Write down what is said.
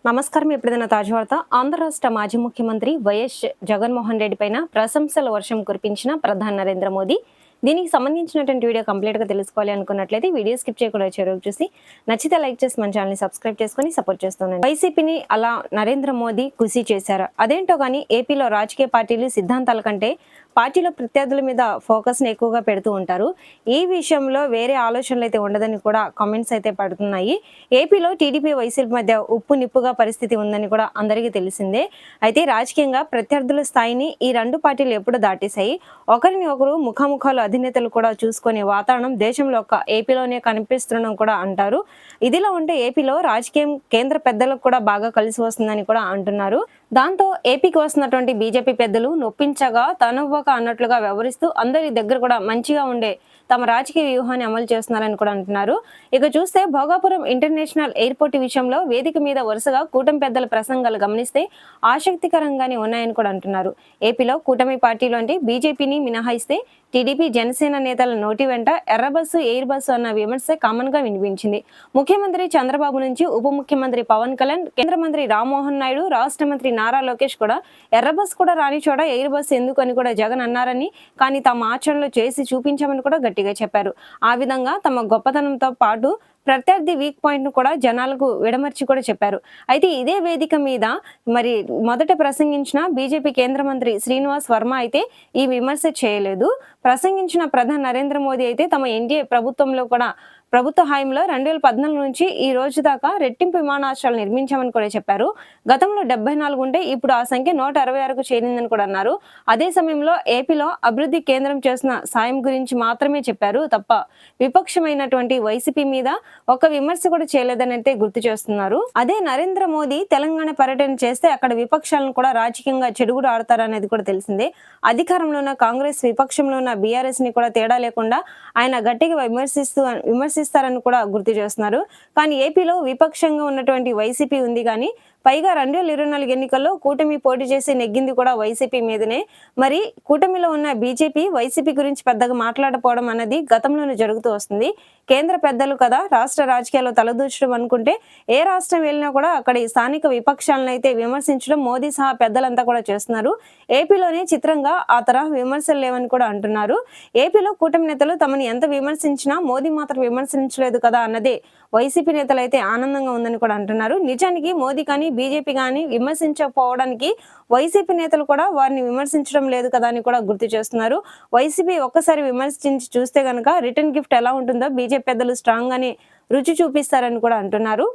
నమస్కారం. ఎప్పుడైనా తాజా వార్త. ఆంధ్ర రాష్ట్ర మాజీ ముఖ్యమంత్రి వైఎస్ జగన్మోహన్ రెడ్డి పైన ప్రశంసల వర్షం కురిపించిన ప్రధాని నరేంద్ర మోదీ. దీనికి సంబంధించినటువంటి వీడియో కంప్లీట్గా తెలుసుకోవాలి అనుకున్నట్లయితే వీడియో స్కిప్ చేయకుండా చివరికి చూసి నచ్చితే లైక్ చేసి మన ఛానల్ని సబ్స్క్రైబ్ చేసుకుని సపోర్ట్ చేస్తున్నాను. వైసీపీని అలా నరేంద్ర మోదీ కృషి చేశారు. అదేంటో కానీ ఏపీలో రాజకీయ పార్టీలు సిద్ధాంతాల కంటే పార్టీలో ప్రత్యర్థుల మీద ఫోకస్ని ఎక్కువగా పెడుతూ ఉంటారు. ఈ విషయంలో వేరే ఆలోచనలు అయితే ఉండదని కూడా కామెంట్స్ అయితే పడుతున్నాయి. ఏపీలో టీడీపీ వైసీపీ మధ్య ఉప్పు నిప్పుగా పరిస్థితి ఉందని కూడా అందరికీ తెలిసిందే. అయితే రాజకీయంగా ప్రత్యర్థుల స్థాయిని ఈ రెండు పార్టీలు ఎప్పుడు దాటేశాయి. ఒకరిని ఒకరు ముఖాముఖాలు అధినేతలు కూడా చూసుకునే వాతావరణం దేశంలో ఒక ఏపీలోనే కనిపిస్తుండడం కూడా అంటారు. ఇదిలా ఉంటే ఏపీలో రాజకీయం కేంద్ర పెద్దలకు కూడా బాగా కలిసి వస్తుందని కూడా అంటున్నారు. దాంతో ఏపీకి వస్తున్నటువంటి బీజేపీ పెద్దలు నొప్పించగా తనవ్వక అన్నట్లుగా వ్యవహరిస్తూ అందరి దగ్గర కూడా మంచిగా ఉండే తమ రాజకీయ వ్యూహాన్ని అమలు చేస్తున్నారని కూడా అంటున్నారు. ఇక చూస్తే భోగాపురం ఇంటర్నేషనల్ ఎయిర్పోర్ట్ విషయంలో వేదిక మీద వరుసగా కూటమి పెద్దల ప్రసంగాలు గమనిస్తే ఆసక్తికరంగానే ఉన్నాయని కూడా అంటున్నారు. ఏపీలో కూటమి పార్టీలోంటి బీజేపీని మినహాయిస్తే టీడీపీ జనసేన నేతల నోటి వెంట ఎర్రబస్సు ఎయిర్ బస్సు అన్న విమర్శ కామన్ గా వినిపించింది. ముఖ్యమంత్రి చంద్రబాబు నుంచి ఉప ముఖ్యమంత్రి పవన్ కళ్యాణ్, కేంద్ర మంత్రి రామ్మోహన్ నాయుడు, రాష్ట్ర మంత్రి నారా లోకేష్ కూడా ఎర్రబస్ కూడా రాని చోట ఎయిర్ బస్ ఎందుకు అని కూడా జగన్ అన్నారని, కానీ తమ ఆచరణలో చేసి చూపించామని కూడా గట్టిగా చెప్పారు. ఆ విధంగా తమ గొప్పతనంతో పాటు ప్రత్యర్థి వీక్ పాయింట్ ను కూడా జనాలకు విడమర్చి కూడా చెప్పారు. అయితే ఇదే వేదిక మీద మరి మొదట ప్రసంగించిన బీజేపీ కేంద్ర మంత్రి శ్రీనివాస్ వర్మ అయితే ఈ విమర్శ చేయలేదు. ప్రసంగించిన ప్రధాని నరేంద్ర మోదీ అయితే తమ ఎన్డీఏ ప్రభుత్వంలో కూడా ప్రభుత్వ హాయంలో 2014 నుంచి ఈ రోజు దాకా రెట్టింపు విమానాశ్రయాలు నిర్మించామని కూడా చెప్పారు. గతంలో 74 ఉంటే ఇప్పుడు ఆ సంఖ్య 166కు చేరిందని కూడా అన్నారు. అదే సమయంలో ఏపీలో అభివృద్ధి కేంద్రం చేసిన సాయం గురించి మాత్రమే చెప్పారు తప్ప విపక్షమైనటువంటి వైసీపీ మీద ఒక విమర్శ కూడా చేయలేదని అయితే గుర్తు చేస్తున్నారు. అదే నరేంద్ర మోదీ తెలంగాణ పర్యటన చేస్తే అక్కడ విపక్షాలను కూడా రాజకీయంగా చెడుగుడు ఆడతారనేది కూడా తెలిసిందే. అధికారంలో ఉన్న కాంగ్రెస్, విపక్షంలో ఉన్న బీఆర్ఎస్ ని కూడా తేడా లేకుండా ఆయన గట్టిగా విమర్శిస్తారని కూడా గుర్తు చేస్తున్నారు. కానీ ఏపీలో విపక్షంగా ఉన్నటువంటి వైసీపీ ఉంది. కానీ పైగా 2024 ఎన్నికల్లో కూటమి పోటీ చేసి నెగ్గింది కూడా వైసీపీ మీదనే. మరి కూటమిలో ఉన్న బీజేపీ వైసీపీ గురించి పెద్దగా మాట్లాడకపోవడం అన్నది గతంలోనే జరుగుతూ వస్తుంది. కేంద్ర పెద్దలు కదా రాష్ట్ర రాజకీయాల్లో తలదూచడం అనుకుంటే ఏ రాష్ట్రం వెళ్ళినా కూడా అక్కడి స్థానిక విపక్షాలను అయితే విమర్శించడం మోదీ సహా పెద్దలంతా కూడా చేస్తున్నారు. ఏపీలోనే చిత్రంగా ఆ తరహా విమర్శలు లేవని కూడా అంటున్నారు. ఏపీలో కూటమి నేతలు తమని ఎంత విమర్శించినా మోదీ మాత్రం విమర్శించలేదు కదా అన్నదే వైసీపీ నేతలు అయితే ఆనందంగా ఉందని కూడా అంటున్నారు. నిజానికి మోదీ కానీ బీజేపీ కానీ విమర్శించకపోవడానికి వైసీపీ నేతలు కూడా వారిని విమర్శించడం లేదు కదా అని కూడా గుర్తు చేస్తున్నారు. వైసీపీ ఒక్కసారి విమర్శించి చూస్తే గనక రిటర్న్ గిఫ్ట్ ఎలా ఉంటుందో బీజేపీ పెద్దలు స్ట్రాంగ్ గానే రుచి చూపిస్తారని కూడా అంటున్నారు.